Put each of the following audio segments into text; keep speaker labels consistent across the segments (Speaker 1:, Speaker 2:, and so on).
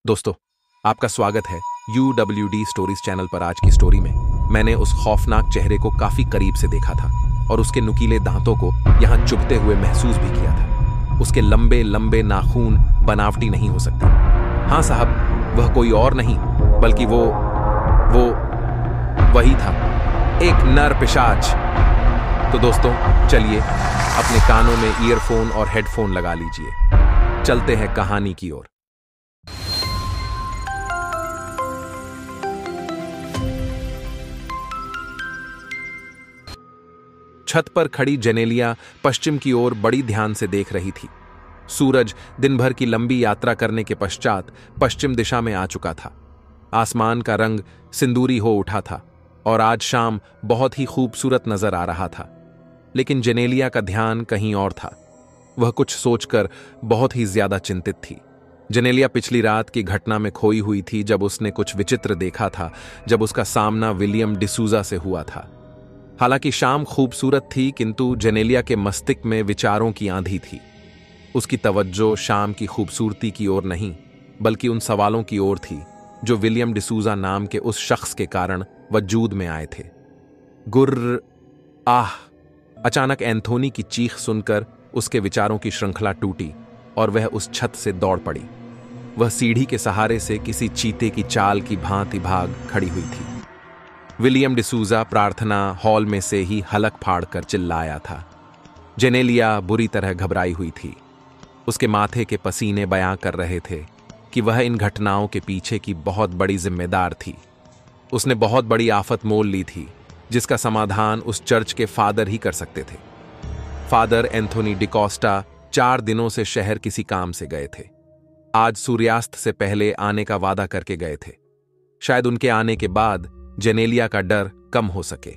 Speaker 1: दोस्तों, आपका स्वागत है UWD स्टोरीज चैनल पर। आज की स्टोरी में मैंने उस खौफनाक चेहरे को काफी करीब से देखा था और उसके नुकीले दांतों को यहां चुभते हुए महसूस भी किया था। उसके लंबे लंबे नाखून बनावटी नहीं हो सकते। हाँ साहब, वह कोई और नहीं बल्कि वो वही था, एक नर पिशाच। तो दोस्तों, चलिए अपने कानों में ईयरफोन और हेडफोन लगा लीजिए। चलते हैं कहानी की ओर। छत पर खड़ी जेनेलिया पश्चिम की ओर बड़ी ध्यान से देख रही थी। सूरज दिन भर की लंबी यात्रा करने के पश्चात पश्चिम दिशा में आ चुका था। आसमान का रंग सिंदूरी हो उठा था और आज शाम बहुत ही खूबसूरत नजर आ रहा था। लेकिन जेनेलिया का ध्यान कहीं और था। वह कुछ सोचकर बहुत ही ज्यादा चिंतित थी। जेनेलिया पिछली रात की घटना में खोई हुई थी, जब उसने कुछ विचित्र देखा था, जब उसका सामना विलियम डिसूजा से हुआ था। हालांकि शाम खूबसूरत थी, किंतु जेनेलिया के मस्तिष्क में विचारों की आंधी थी। उसकी तवज्जो शाम की खूबसूरती की ओर नहीं, बल्कि उन सवालों की ओर थी जो विलियम डिसूजा नाम के उस शख्स के कारण वजूद में आए थे। गुर्र, आह! अचानक एंथोनी की चीख सुनकर उसके विचारों की श्रृंखला टूटी और वह उस छत से दौड़ पड़ी। वह सीढ़ी के सहारे से किसी चीते की चाल की भांति भाग खड़ी हुई थी। विलियम डिसूजा प्रार्थना हॉल में से ही हलक फाड़ कर चिल्लाया था। जेनेलिया बुरी तरह घबराई हुई थी। उसके माथे के पसीने बयां कर रहे थे कि वह इन घटनाओं के पीछे की बहुत बड़ी जिम्मेदार थी। उसने बहुत बड़ी आफत मोल ली थी, जिसका समाधान उस चर्च के फादर ही कर सकते थे। फादर एंथोनी डिकोस्टा 4 दिनों से शहर किसी काम से गए थे। आज सूर्यास्त से पहले आने का वादा करके गए थे। शायद उनके आने के बाद जेनेलिया का डर कम हो सके।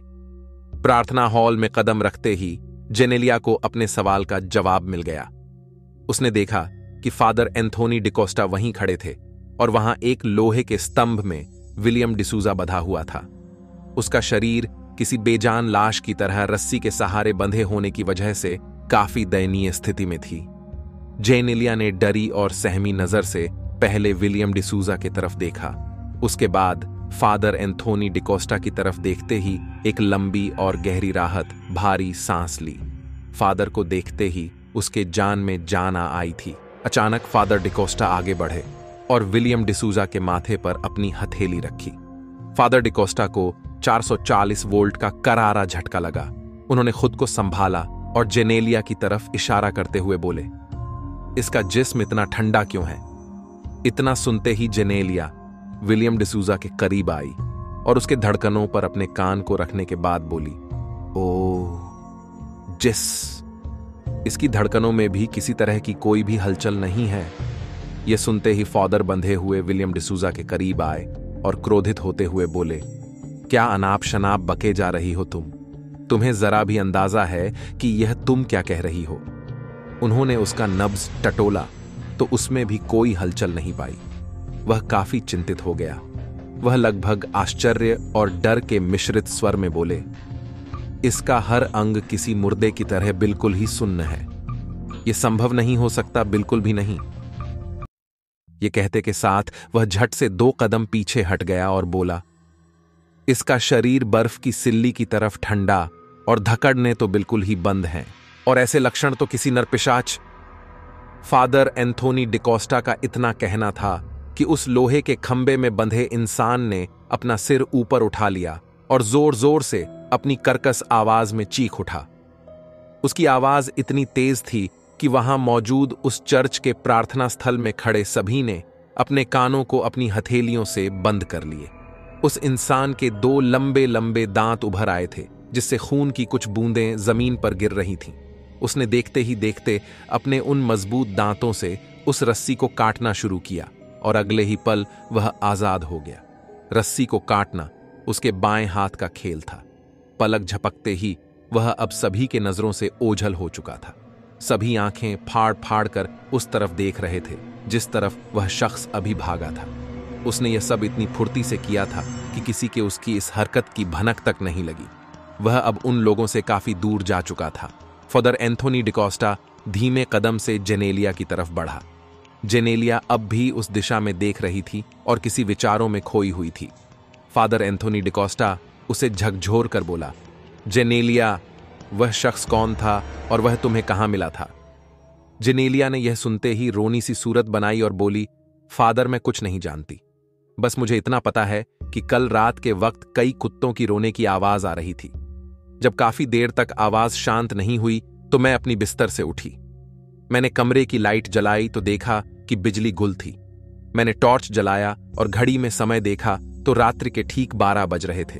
Speaker 1: प्रार्थना हॉल में कदम रखते ही जेनेलिया को अपने सवाल का जवाब मिल गया। उसने देखा कि फादर एंथोनी डिकोस्टा वहीं खड़े थे और वहां एक लोहे के स्तंभ में विलियम डिसूजा बंधा हुआ था। उसका शरीर किसी बेजान लाश की तरह रस्सी के सहारे बंधे होने की वजह से काफी दयनीय स्थिति में थी। जेनेलिया ने डरी और सहमी नजर से पहले विलियम डिसूजा की तरफ देखा, उसके बाद फादर एंथोनी डिकोस्टा की तरफ देखते ही एक लंबी और गहरी राहत भारी सांस ली। फादर को देखते ही उसके जान में जान आ आई थी। अचानक फादर डिकोस्टा आगे बढ़े और विलियम डिसूजा के माथे पर अपनी हथेली रखी। फादर डिकोस्टा को 440 वोल्ट का करारा झटका लगा। उन्होंने खुद को संभाला और जेनेलिया की तरफ इशारा करते हुए बोले, इसका जिस्म इतना ठंडा क्यों है? इतना सुनते ही जेनेलिया विलियम डिसूजा के करीब आई और उसके धड़कनों पर अपने कान को रखने के बाद बोली, ओ जिस इसकी धड़कनों में भी किसी तरह की कोई भी हलचल नहीं है। यह सुनते ही फादर बंधे हुए विलियम डिसूजा के करीब आए और क्रोधित होते हुए बोले, क्या अनाप शनाप बके जा रही हो तुम? तुम्हें जरा भी अंदाजा है कि यह तुम क्या कह रही हो? उन्होंने उसका नब्ज टटोला तो उसमें भी कोई हलचल नहीं पाई। वह काफी चिंतित हो गया। वह लगभग आश्चर्य और डर के मिश्रित स्वर में बोले, इसका हर अंग किसी मुर्दे की तरह बिल्कुल ही सुन्न है। यह संभव नहीं हो सकता, बिल्कुल भी नहीं। यह कहते के साथ वह झट से 2 कदम पीछे हट गया और बोला, इसका शरीर बर्फ की सिल्ली की तरफ ठंडा और धकड़ने तो बिल्कुल ही बंद हैं, और ऐसे लक्षण तो किसी नरपिशाच। फादर एंथोनी डिकोस्टा का इतना कहना था कि उस लोहे के खंबे में बंधे इंसान ने अपना सिर ऊपर उठा लिया और जोर जोर से अपनी कर्कश आवाज में चीख उठा। उसकी आवाज इतनी तेज थी कि वहां मौजूद उस चर्च के प्रार्थना स्थल में खड़े सभी ने अपने कानों को अपनी हथेलियों से बंद कर लिए। उस इंसान के 2 लंबे लंबे दांत उभर आए थे, जिससे खून की कुछ बूंदें जमीन पर गिर रही थीं। उसने देखते ही देखते अपने उन मजबूत दांतों से उस रस्सी को काटना शुरू किया और अगले ही पल वह आजाद हो गया। रस्सी को काटना उसके बाएं हाथ का खेल था। पलक झपकते ही वह अब सभी के नजरों से ओझल हो चुका था। सभी आंखें फाड़ फाड़ कर उस तरफ देख रहे थे जिस तरफ वह शख्स अभी भागा था। उसने यह सब इतनी फुर्ती से किया था कि किसी के उसकी इस हरकत की भनक तक नहीं लगी। वह अब उन लोगों से काफी दूर जा चुका था। फादर एंथोनी डिकोस्टा धीमे कदम से जेनेलिया की तरफ बढ़ा। जेनेलिया अब भी उस दिशा में देख रही थी और किसी विचारों में खोई हुई थी। फादर एंथोनी डिकोस्टा उसे झकझोर कर बोला, जेनेलिया, वह शख्स कौन था और वह तुम्हें कहां मिला था? जेनेलिया ने यह सुनते ही रोनी सी सूरत बनाई और बोली, फादर, मैं कुछ नहीं जानती। बस मुझे इतना पता है कि कल रात के वक्त कई कुत्तों की रोने की आवाज आ रही थी। जब काफी देर तक आवाज शांत नहीं हुई तो मैं अपनी बिस्तर से उठी। मैंने कमरे की लाइट जलाई तो देखा कि बिजली गुल थी। मैंने टॉर्च जलाया और घड़ी में समय देखा तो रात्रि के ठीक 12 बज रहे थे।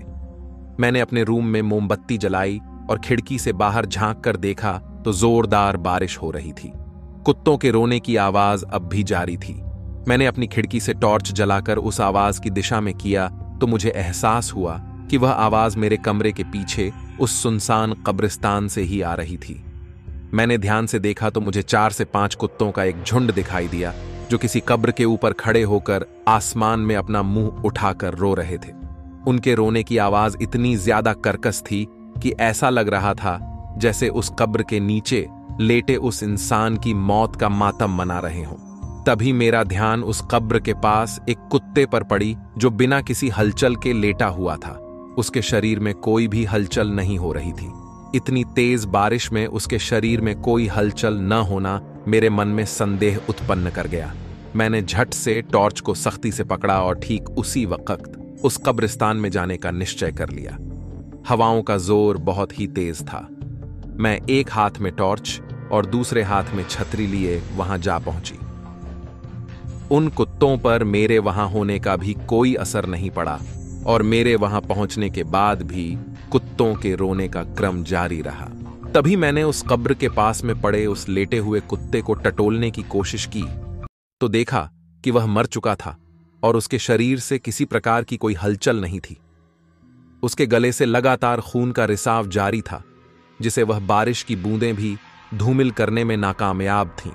Speaker 1: मैंने अपने रूम में मोमबत्ती जलाई और खिड़की से बाहर झांक कर देखा तो जोरदार बारिश हो रही थी। कुत्तों के रोने की आवाज अब भी जारी थी। मैंने अपनी खिड़की से टॉर्च जलाकर उस आवाज की दिशा में किया तो मुझे एहसास हुआ कि वह आवाज मेरे कमरे के पीछे उस सुनसान कब्रिस्तान से ही आ रही थी। मैंने ध्यान से देखा तो मुझे 4 से 5 कुत्तों का एक झुंड दिखाई दिया जो किसी कब्र के ऊपर खड़े होकर आसमान में अपना मुंह उठाकर रो रहे थे। उनके रोने की आवाज इतनी ज्यादा कर्कश थी कि ऐसा लग रहा था जैसे उस कब्र के नीचे लेटे उस इंसान की मौत का मातम मना रहे हों। तभी मेरा ध्यान उस कब्र के पास एक कुत्ते पर पड़ी जो बिना किसी हलचल के लेटा हुआ था। उसके शरीर में कोई भी हलचल नहीं हो रही थी। इतनी तेज बारिश में उसके शरीर में कोई हलचल न होना मेरे मन में संदेह उत्पन्न कर गया। मैंने झट से टॉर्च को सख्ती से पकड़ा और ठीक उसी वक्त उस कब्रिस्तान में जाने का निश्चय कर लिया। हवाओं का जोर बहुत ही तेज था। मैं एक हाथ में टॉर्च और दूसरे हाथ में छतरी लिए वहां जा पहुंची। उन कुत्तों पर मेरे वहां होने का भी कोई असर नहीं पड़ा और मेरे वहां पहुंचने के बाद भी कुत्तों के रोने का क्रम जारी रहा। तभी मैंने उस कब्र के पास में पड़े उस लेटे हुए कुत्ते को टटोलने की कोशिश की तो देखा कि वह मर चुका था और उसके शरीर से किसी प्रकार की कोई हलचल नहीं थी। उसके गले से लगातार खून का रिसाव जारी था जिसे वह बारिश की बूंदें भी धूमिल करने में नाकामयाब थीं।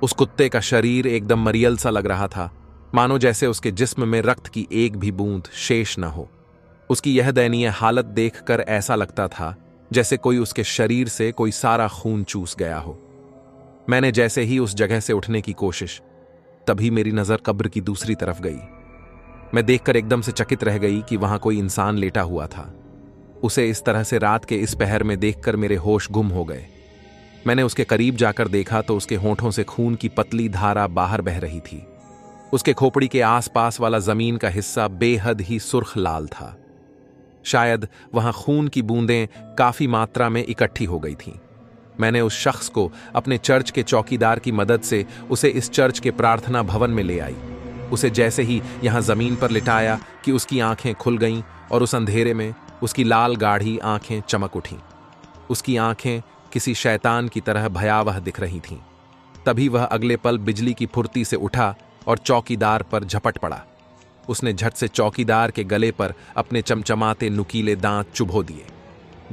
Speaker 1: उस कुत्ते का शरीर एकदम मरियल सा लग रहा था, मानो जैसे उसके जिस्म में रक्त की एक भी बूंद शेष न हो। उसकी यह दयनीय हालत देखकर ऐसा लगता था जैसे कोई उसके शरीर से कोई सारा खून चूस गया हो। मैंने जैसे ही उस जगह से उठने की कोशिश, तभी मेरी नजर कब्र की दूसरी तरफ गई। मैं देखकर एकदम से चकित रह गई कि वहां कोई इंसान लेटा हुआ था। उसे इस तरह से रात के इस पहर में देखकर मेरे होश गुम हो गए। मैंने उसके करीब जाकर देखा तो उसके होंठों से खून की पतली धारा बाहर बह रही थी। उसके खोपड़ी के आसपास वाला जमीन का हिस्सा बेहद ही सुर्ख लाल था। शायद वहां खून की बूंदें काफी मात्रा में इकट्ठी हो गई थीं। मैंने उस शख्स को अपने चर्च के चौकीदार की मदद से उसे इस चर्च के प्रार्थना भवन में ले आई। उसे जैसे ही यहां जमीन पर लिटाया कि उसकी आंखें खुल गईं और उस अंधेरे में उसकी लाल गाढ़ी आंखें चमक उठीं। उसकी आंखें किसी शैतान की तरह भयावह दिख रही थीं। तभी वह अगले पल बिजली की फुर्ती से उठा और चौकीदार पर झपट पड़ा। उसने झट से चौकीदार के गले पर अपने चमचमाते नुकीले दांत चुभो दिए।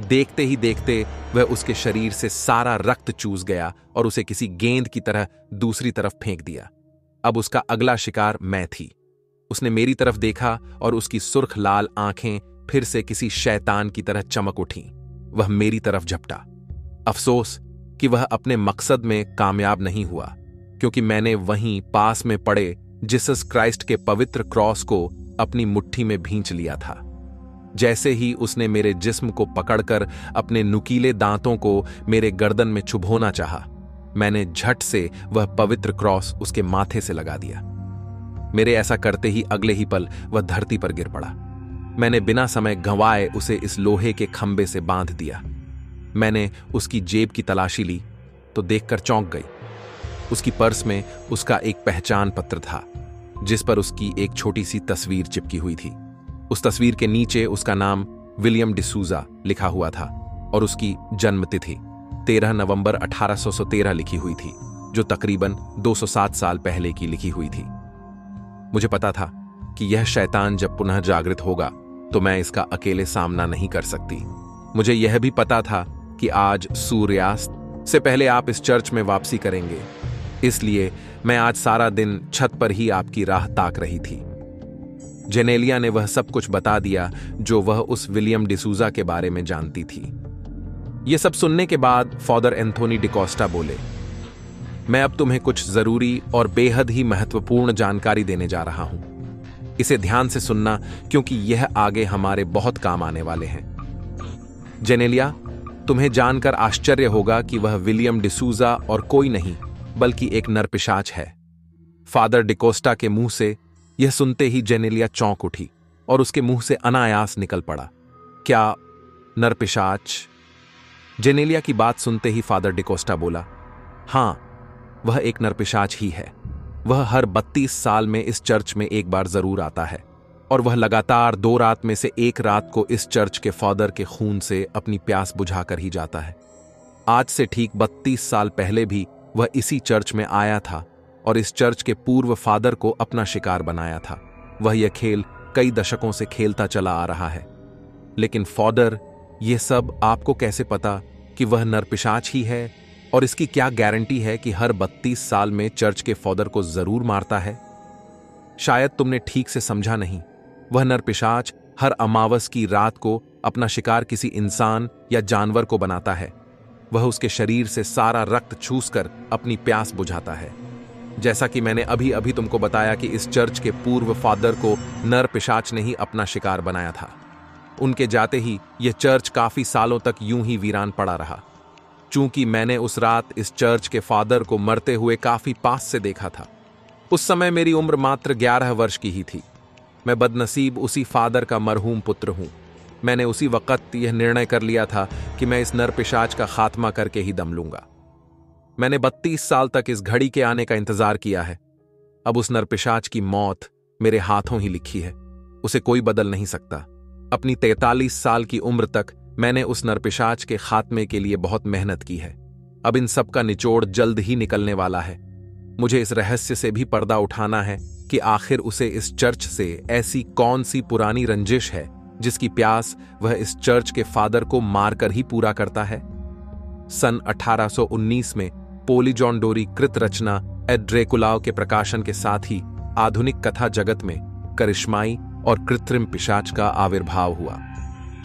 Speaker 1: देखते ही देखते वह उसके शरीर से सारा रक्त चूस गया और उसे किसी गेंद की तरह दूसरी तरफ फेंक दिया। अब उसका अगला शिकार मैं थी। उसने मेरी तरफ देखा और उसकी सुर्ख लाल आंखें फिर से किसी शैतान की तरह चमक उठीं। वह मेरी तरफ झपटा। अफसोस कि वह अपने मकसद में कामयाब नहीं हुआ, क्योंकि मैंने वहीं पास में पड़े जीसस क्राइस्ट के पवित्र क्रॉस को अपनी मुट्ठी में भींच लिया था। जैसे ही उसने मेरे जिस्म को पकड़कर अपने नुकीले दांतों को मेरे गर्दन में चुभोना चाहा, मैंने झट से वह पवित्र क्रॉस उसके माथे से लगा दिया। मेरे ऐसा करते ही अगले ही पल वह धरती पर गिर पड़ा। मैंने बिना समय गंवाए उसे इस लोहे के खंबे से बांध दिया। मैंने उसकी जेब की तलाशी ली तो देखकर चौंक गई। उसकी पर्स में उसका एक पहचान पत्र था जिस पर उसकी एक छोटी सी तस्वीर चिपकी हुई थी। उस तस्वीर के नीचे उसका नाम विलियम डिसूजा लिखा हुआ था और उसकी जन्म तिथि 13 नवंबर 1813 लिखी हुई थी, जो तकरीबन 207 साल पहले की लिखी हुई थी। मुझे पता था कि यह शैतान जब पुनः जागृत होगा तो मैं इसका अकेले सामना नहीं कर सकती। मुझे यह भी पता था कि आज सूर्यास्त से पहले आप इस चर्च में वापसी करेंगे, इसलिए मैं आज सारा दिन छत पर ही आपकी राह ताक रही थी। जेनेलिया ने वह सब कुछ बता दिया जो वह उस विलियम डिसूजा के बारे में जानती थी। यह सब सुनने के बाद फादर एंथोनी डिकोस्टा बोले, मैं अब तुम्हें कुछ जरूरी और बेहद ही महत्वपूर्ण जानकारी देने जा रहा हूं। इसे ध्यान से सुनना, क्योंकि यह आगे हमारे बहुत काम आने वाले हैं। जेनेलिया, तुम्हें जानकर आश्चर्य होगा कि वह विलियम डिसूजा और कोई नहीं बल्कि एक नरपिशाच है। फादर डिकोस्टा के मुंह से यह सुनते ही जेनेलिया चौंक उठी और उसके मुंह से अनायास निकल पड़ा, क्या नरपिशाच? जेनेलिया की बात सुनते ही फादर डिकोस्टा बोला, हां, वह एक नरपिशाच ही है। वह हर 32 साल में इस चर्च में एक बार जरूर आता है और वह लगातार 2 रात में से एक रात को इस चर्च के फादर के खून से अपनी प्यास बुझाकर ही जाता है। आज से ठीक 32 साल पहले भी वह इसी चर्च में आया था और इस चर्च के पूर्व फादर को अपना शिकार बनाया था। वह यह खेल कई दशकों से खेलता चला आ रहा है। लेकिन फादर, यह सब आपको कैसे पता कि वह नरपिशाच ही है, और इसकी क्या गारंटी है कि हर 32 साल में चर्च के फादर को जरूर मारता है? शायद तुमने ठीक से समझा नहीं। वह नरपिशाच हर अमावस की रात को अपना शिकार किसी इंसान या जानवर को बनाता है। वह उसके शरीर से सारा रक्त चूसकर अपनी प्यास बुझाता है। जैसा कि मैंने अभी अभी तुमको बताया कि इस चर्च के पूर्व फादर को नरपिशाच ने ही अपना शिकार बनाया था। उनके जाते ही यह चर्च काफी सालों तक यूं ही वीरान पड़ा रहा। चूंकि मैंने उस रात इस चर्च के फादर को मरते हुए काफी पास से देखा था। उस समय मेरी उम्र मात्र 11 वर्ष की ही थी। मैं बदनसीब उसी फादर का मरहूम पुत्र हूं। मैंने उसी वक्त यह निर्णय कर लिया था कि मैं इस नरपिशाच का खात्मा करके ही दम लूंगा। मैंने 32 साल तक इस घड़ी के आने का इंतजार किया है। अब उस नरपिशाच की मौत मेरे हाथों ही लिखी है। उसे कोई बदल नहीं सकता। अपनी 43 साल की उम्र तक मैंने उस नरपिशाच के खात्मे के लिए बहुत मेहनत की है। अब इन सब का निचोड़ जल्द ही निकलने वाला है। मुझे इस रहस्य से भी पर्दा उठाना है कि आखिर उसे इस चर्च से ऐसी कौन सी पुरानी रंजिश है जिसकी प्यास वह इस चर्च के फादर को मारकर ही पूरा करता है। सन 1819 में पोली जॉन डोरी कृत रचना एड ड्रेकुलाओ के प्रकाशन के साथ ही आधुनिक कथा जगत में करिश्माई और कृत्रिम पिशाच का आविर्भाव हुआ।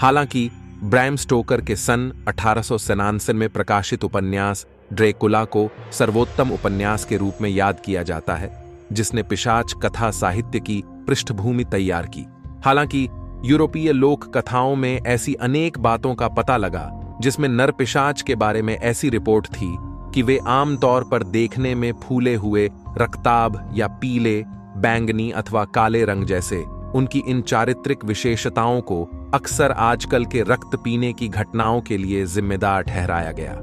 Speaker 1: हालांकि ब्रैम स्टोकर के सन 1897 में प्रकाशित उपन्यास ड्रेकुला को सर्वोत्तम उपन्यास के रूप में याद किया जाता है, जिसने पिशाच कथा साहित्य की पृष्ठभूमि तैयार की। हालांकि यूरोपीय लोक कथाओं में ऐसी अनेक बातों का पता लगा जिसमें नरपिशाच के बारे में ऐसी रिपोर्ट थी कि वे आमतौर पर देखने में फूले हुए रक्ताभ या पीले, बैंगनी अथवा काले रंग जैसे। उनकी इन चारित्रिक विशेषताओं को अक्सर आजकल के रक्त पीने की घटनाओं के लिए जिम्मेदार ठहराया गया।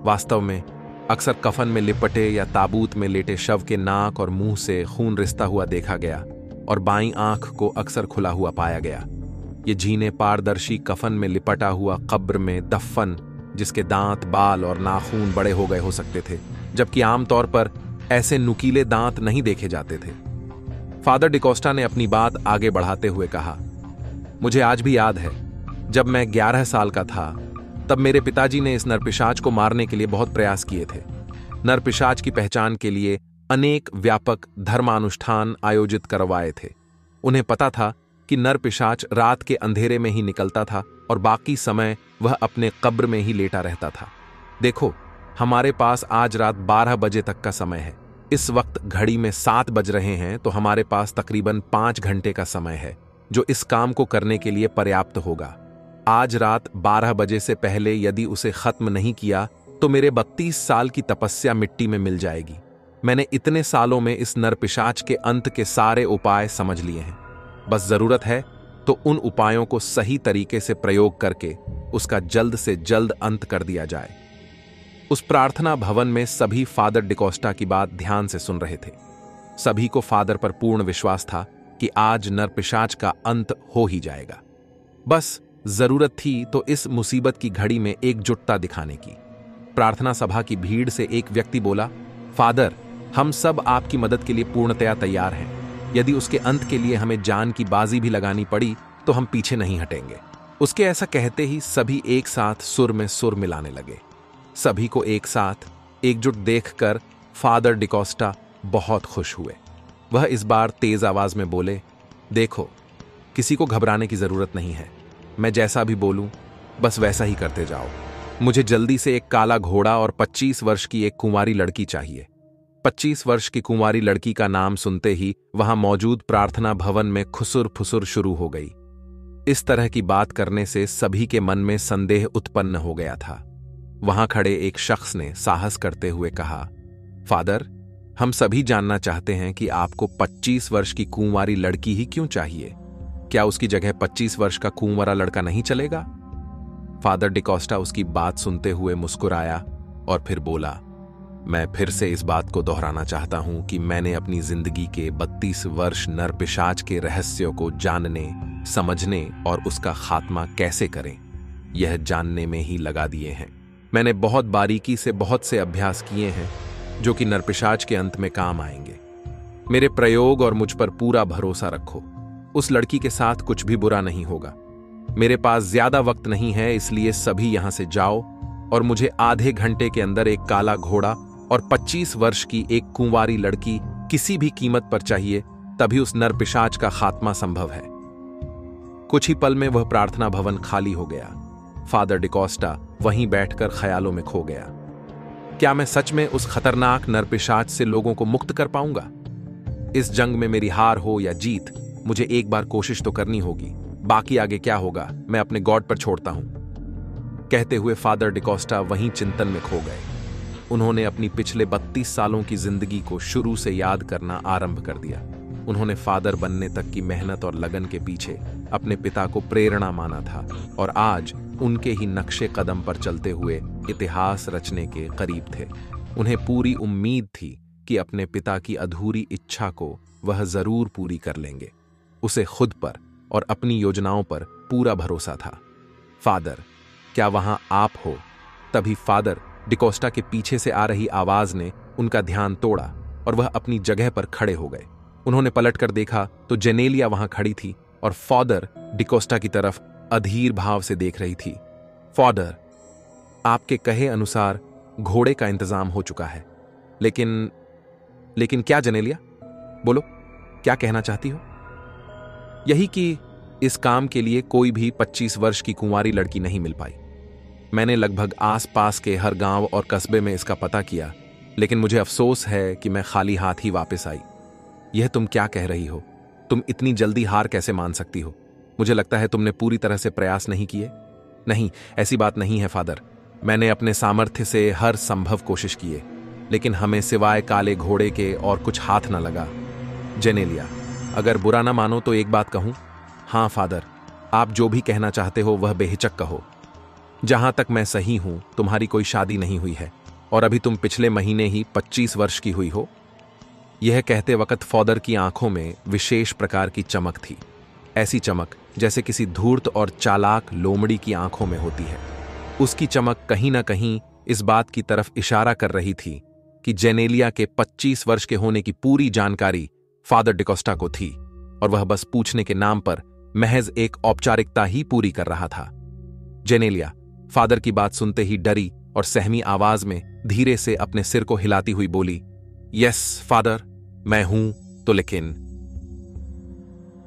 Speaker 1: वास्तव में अक्सर कफन में लिपटे या ताबूत में लेटे शव के नाक और मुंह से खून रिसता हुआ देखा गया और बाईं आंख को अक्सर खुला हुआ पाया गया। ये झीने पारदर्शी कफन में लिपटा हुआ कब्र में दफन, जिसके दांत, बाल और नाखून बड़े हो गए हो सकते थे, जबकि आमतौर पर ऐसे नुकीले दांत नहीं देखे जाते थे। फादर डिकोस्टा ने अपनी बात आगे बढ़ाते हुए कहा, मुझे आज भी याद है, जब मैं 11 साल का था तब मेरे पिताजी ने इस नरपिशाच को मारने के लिए बहुत प्रयास किए थे। नरपिशाच की पहचान के लिए अनेक व्यापक धर्मानुष्ठान आयोजित करवाए थे। उन्हें पता था कि नरपिशाच रात के अंधेरे में ही निकलता था और बाकी समय वह अपने कब्र में ही लेटा रहता था। देखो, हमारे पास आज रात 12 बजे तक का समय है। इस वक्त घड़ी में 7 बज रहे हैं, तो हमारे पास तकरीबन 5 घंटे का समय है जो इस काम को करने के लिए पर्याप्त होगा। आज रात 12 बजे से पहले यदि उसे खत्म नहीं किया तो मेरे 32 साल की तपस्या मिट्टी में मिल जाएगी। मैंने इतने सालों में इस नरपिशाच के अंत के सारे उपाय समझ लिए हैं। बस जरूरत है तो उन उपायों को सही तरीके से प्रयोग करके उसका जल्द से जल्द अंत कर दिया जाए। उस प्रार्थना भवन में सभी फादर डिकोस्टा की बात ध्यान से सुन रहे थे। सभी को फादर पर पूर्ण विश्वास था कि आज नरपिशाच का अंत हो ही जाएगा। बस जरूरत थी तो इस मुसीबत की घड़ी में एकजुटता दिखाने की। प्रार्थना सभा की भीड़ से एक व्यक्ति बोला, फादर, हम सब आपकी मदद के लिए पूर्णतया तैयार हैं। यदि उसके अंत के लिए हमें जान की बाजी भी लगानी पड़ी तो हम पीछे नहीं हटेंगे। उसके ऐसा कहते ही सभी एक साथ सुर में सुर मिलाने लगे। सभी को एक साथ एकजुट देखकर फादर डिकोस्टा बहुत खुश हुए। वह इस बार तेज आवाज में बोले, देखो, किसी को घबराने की जरूरत नहीं है। मैं जैसा भी बोलूं बस वैसा ही करते जाओ। मुझे जल्दी से एक काला घोड़ा और 25 वर्ष की एक कुंवारी लड़की चाहिए। 25 वर्ष की कुंवारी लड़की का नाम सुनते ही वहां मौजूद प्रार्थना भवन में खुसुर फुसुर शुरू हो गई। इस तरह की बात करने से सभी के मन में संदेह उत्पन्न हो गया था। वहां खड़े एक शख्स ने साहस करते हुए कहा, फादर, हम सभी जानना चाहते हैं कि आपको 25 वर्ष की कुंवारी लड़की ही क्यों चाहिए? क्या उसकी जगह 25 वर्ष का कुंवारा लड़का नहीं चलेगा? फादर डिकोस्टा उसकी बात सुनते हुए मुस्कुराया और फिर बोला, मैं फिर से इस बात को दोहराना चाहता हूं कि मैंने अपनी जिंदगी के 32 वर्ष नरपिशाच के रहस्यों को जानने, समझने और उसका खात्मा कैसे करें, यह जानने में ही लगा दिए हैं। मैंने बहुत बारीकी से बहुत से अभ्यास किए हैं जो कि नरपिशाच के अंत में काम आएंगे। मेरे प्रयोग और मुझ पर पूरा भरोसा रखो। उस लड़की के साथ कुछ भी बुरा नहीं होगा। मेरे पास ज्यादा वक्त नहीं है, इसलिए सभी यहां से जाओ और मुझे आधे घंटे के अंदर एक काला घोड़ा और 25 वर्ष की एक कुंवारी लड़की किसी भी कीमत पर चाहिए, तभी उस नरपिशाच का खात्मा संभव है। कुछ ही पल में वह प्रार्थना भवन खाली हो गया। फादर डिकोस्टा वहीं बैठकर ख्यालों में खो गया। क्या मैं सच में उस खतरनाक नरपिशाच से लोगों को मुक्त कर पाऊंगा? इस जंग में मेरी हार हो या जीत, मुझे एक बार कोशिश तो करनी होगी। बाकी आगे क्या होगा मैं अपने गॉड पर छोड़ता हूं। कहते हुए फादर डिकोस्टा वहीं चिंतन में खो गए। उन्होंने अपनी पिछले 32 सालों की जिंदगी को शुरू से याद करना आरंभ कर दिया। उन्होंने फादर बनने तक की मेहनत और लगन के पीछे अपने पिता को प्रेरणा माना था और आज उनके ही नक्शे कदम पर चलते हुए इतिहास रचने के करीब थे। उन्हें पूरी उम्मीद थी कि अपने पिता की अधूरी इच्छा को वह जरूर पूरी कर लेंगे। उसे खुद पर और अपनी योजनाओं पर पूरा भरोसा था। फादर, क्या वहां आप हो? तभी फादर डिकोस्टा के पीछे से आ रही आवाज ने उनका ध्यान तोड़ा और वह अपनी जगह पर खड़े हो गए। उन्होंने पलटकर देखा तो जेनेलिया वहां खड़ी थी और फादर डिकोस्टा की तरफ अधीर भाव से देख रही थी। फादर, आपके कहे अनुसार घोड़े का इंतजाम हो चुका है, लेकिन क्या जेनेलिया? बोलो, क्या कहना चाहती हो? यही कि इस काम के लिए कोई भी 25 वर्ष की कुंवारी लड़की नहीं मिल पाई। मैंने लगभग आसपास के हर गांव और कस्बे में इसका पता किया, लेकिन मुझे अफसोस है कि मैं खाली हाथ ही वापस आई। यह तुम क्या कह रही हो? तुम इतनी जल्दी हार कैसे मान सकती हो? मुझे लगता है तुमने पूरी तरह से प्रयास नहीं किए। नहीं, ऐसी बात नहीं है फादर। मैंने अपने सामर्थ्य से हर संभव कोशिश की है, लेकिन हमें सिवाय काले घोड़े के और कुछ हाथ न लगा। जेनेलिया, अगर बुरा ना मानो तो एक बात कहूं? हाँ फादर, आप जो भी कहना चाहते हो वह बेहिचक कहो। जहां तक मैं सही हूं, तुम्हारी कोई शादी नहीं हुई है और अभी तुम पिछले महीने ही 25 वर्ष की हुई हो। यह कहते वक्त फादर की आंखों में विशेष प्रकार की चमक थी, ऐसी चमक जैसे किसी धूर्त और चालाक लोमड़ी की आंखों में होती है। उसकी चमक कहीं ना कहीं इस बात की तरफ इशारा कर रही थी कि जेनेलिया के 25 वर्ष के होने की पूरी जानकारी फादर डिकोस्टा को थी और वह बस पूछने के नाम पर महज एक औपचारिकता ही पूरी कर रहा था। जेनेलिया फादर की बात सुनते ही डरी और सहमी आवाज में धीरे से अपने सिर को हिलाती हुई बोली, यस फादर, मैं हूं तो लेकिन।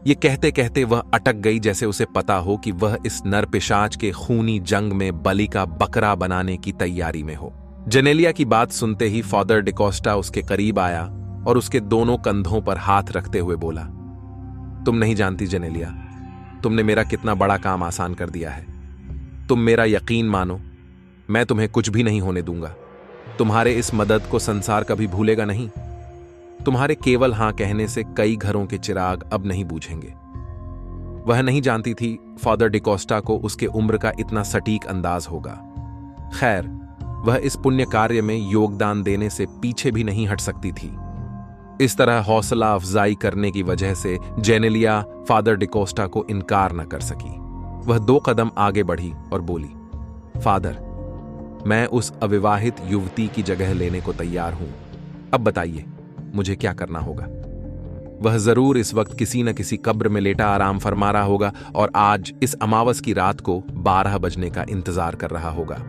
Speaker 1: ये कहते कहते वह अटक गई, जैसे उसे पता हो कि वह इस नरपिशाच के खूनी जंग में बलि का बकरा बनाने की तैयारी में हो। जेनेलिया की बात सुनते ही फादर डिकोस्टा उसके करीब आया और उसके दोनों कंधों पर हाथ रखते हुए बोला, तुम नहीं जानती जेनेलिया, तुमने मेरा कितना बड़ा काम आसान कर दिया है। तुम मेरा यकीन मानो, मैं तुम्हें कुछ भी नहीं होने दूंगा। तुम्हारे इस मदद को संसार कभी भूलेगा नहीं। तुम्हारे केवल हां कहने से कई घरों के चिराग अब नहीं बूझेंगे। वह नहीं जानती थी फादर डिकोस्टा को उसके उम्र का इतना सटीक अंदाज होगा। खैर, वह इस पुण्य कार्य में योगदान देने से पीछे भी नहीं हट सकती थी। इस तरह हौसला अफजाई करने की वजह से जेनेलिया फादर डिकोस्टा को इनकार न कर सकी। वह 2 कदम आगे बढ़ी और बोली, फादर, मैं उस अविवाहित युवती की जगह लेने को तैयार हूं। अब बताइए, मुझे क्या करना होगा? वह जरूर इस वक्त किसी न किसी कब्र में लेटा आराम फरमा रहा होगा और आज इस अमावस की रात को 12 बजने का इंतजार कर रहा होगा।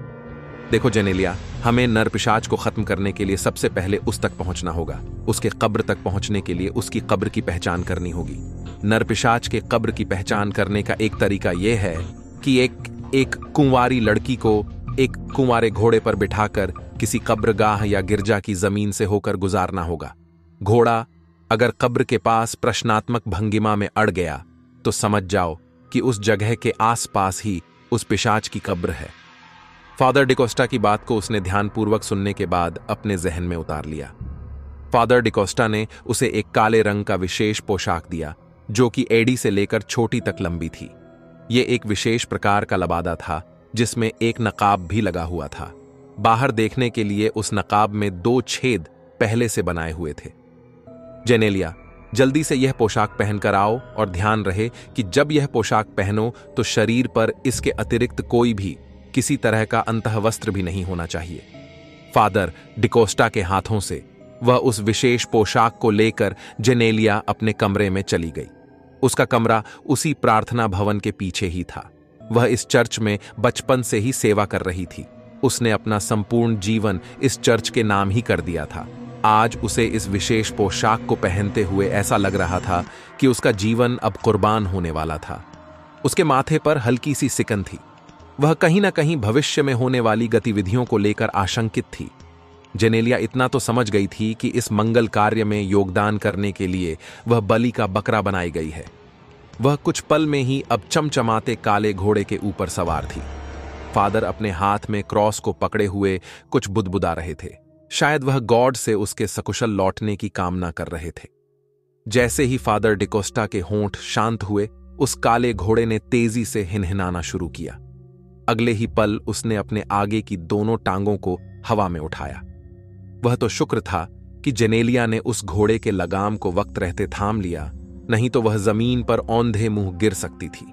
Speaker 1: देखो जेनेलिया, हमें नरपिशाच को खत्म करने के लिए सबसे पहले उस तक पहुंचना होगा। उसके कब्र तक पहुंचने के लिए उसकी कब्र की पहचान करनी होगी। नरपिशाच के कब्र की पहचान करने का एक तरीका यह है कि एक कुंवारी लड़की को एक कुंवारे घोड़े पर बिठाकर किसी कब्रगाह या गिरजा की जमीन से होकर गुजारना होगा। घोड़ा अगर कब्र के पास प्रश्नात्मक भंगिमा में अड़ गया तो समझ जाओ कि उस जगह के आसपास ही उस पिशाच की कब्र है। फादर डिकोस्टा की बात को उसने ध्यानपूर्वक सुनने के बाद अपने जहन में उतार लिया। फादर डिकोस्टा ने उसे एक काले रंग का विशेष पोशाक दिया जो कि एड़ी से लेकर छोटी तक लंबी थी। यह एक विशेष प्रकार का लबादा था जिसमें एक नकाब भी लगा हुआ था। बाहर देखने के लिए उस नकाब में 2 छेद पहले से बनाए हुए थे। जेनेलिया, जल्दी से यह पोशाक पहनकर आओ और ध्यान रहे कि जब यह पोशाक पहनो तो शरीर पर इसके अतिरिक्त कोई भी किसी तरह का अंतःवस्त्र भी नहीं होना चाहिए। फादर डिकोस्टा के हाथों से वह उस विशेष पोशाक को लेकर जेनेलिया अपने कमरे में चली गई। उसका कमरा उसी प्रार्थना भवन के पीछे ही था। वह इस चर्च में बचपन से ही सेवा कर रही थी। उसने अपना संपूर्ण जीवन इस चर्च के नाम ही कर दिया था। आज उसे इस विशेष पोशाक को पहनते हुए ऐसा लग रहा था कि उसका जीवन अब कुर्बान होने वाला था। उसके माथे पर हल्की सी सिकन थी। वह कहीं ना कहीं भविष्य में होने वाली गतिविधियों को लेकर आशंकित थी। जेनेलिया इतना तो समझ गई थी कि इस मंगल कार्य में योगदान करने के लिए वह बलि का बकरा बनाई गई है। वह कुछ पल में ही अब चमचमाते काले घोड़े के ऊपर सवार थी। फादर अपने हाथ में क्रॉस को पकड़े हुए कुछ बुदबुदा रहे थे। शायद वह गॉड से उसके सकुशल लौटने की कामना कर रहे थे। जैसे ही फादर डिकोस्टा के होंठ शांत हुए, उस काले घोड़े ने तेजी से हिनहिनाना शुरू किया। अगले ही पल उसने अपने आगे की दोनों टांगों को हवा में उठाया। वह तो शुक्र था कि जेनेलिया ने उस घोड़े के लगाम को वक्त रहते थाम लिया, नहीं तो वह जमीन पर औंधे मुंह गिर सकती थी।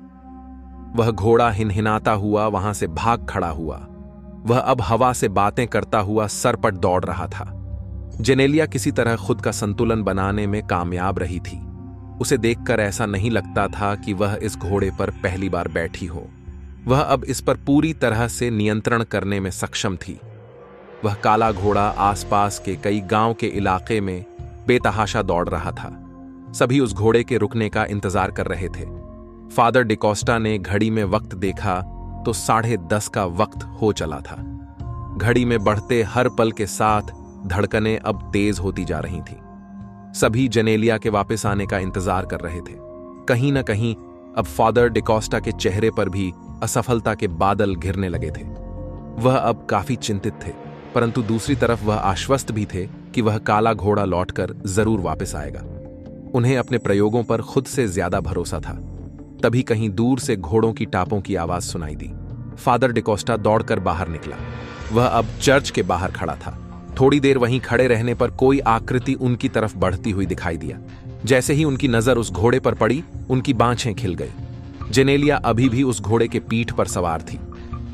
Speaker 1: वह घोड़ा हिनहिनाता हुआ वहां से भाग खड़ा हुआ। वह अब हवा से बातें करता हुआ सरपट दौड़ रहा था। जेनेलिया किसी तरह खुद का संतुलन बनाने में कामयाब रही थी। उसे देखकर ऐसा नहीं लगता था कि वह इस घोड़े पर पहली बार बैठी हो। वह अब इस पर पूरी तरह से नियंत्रण करने में सक्षम थी। वह काला घोड़ा आसपास के कई गांव के इलाके में बेतहाशा दौड़ रहा था। सभी उस घोड़े के रुकने का इंतजार कर रहे थे। फादर डिकोस्टा ने घड़ी में वक्त देखा तो 10:30 का वक्त हो चला था। घड़ी में बढ़ते हर पल के साथ धड़कनें अब तेज होती जा रही थीं। सभी जेनेलिया के वापस आने का इंतजार कर रहे थे। कहीं न कहीं अब फादर डिकोस्टा के चेहरे पर भी असफलता के बादल घिरने लगे थे। वह अब काफी चिंतित थे, परंतु दूसरी तरफ वह आश्वस्त भी थे कि वह काला घोड़ा लौटकर जरूर वापस आएगा। उन्हें अपने प्रयोगों पर खुद से ज्यादा भरोसा था। तभी कहीं दूर से घोड़ों की टापों की आवाज सुनाई दी। फादर डिकोस्टा दौड़कर बाहर निकला। वह अब चर्च के बाहर खड़ा था। थोड़ी देर वहीं खड़े रहने पर कोई आकृति उनकी तरफ बढ़ती हुई दिखाई दिया। जैसे ही उनकी नजर उस घोड़े पर पड़ी, उनकी बाँछें खिल गई। जेनेलिया अभी भी उस घोड़े के पीठ पर सवार थी।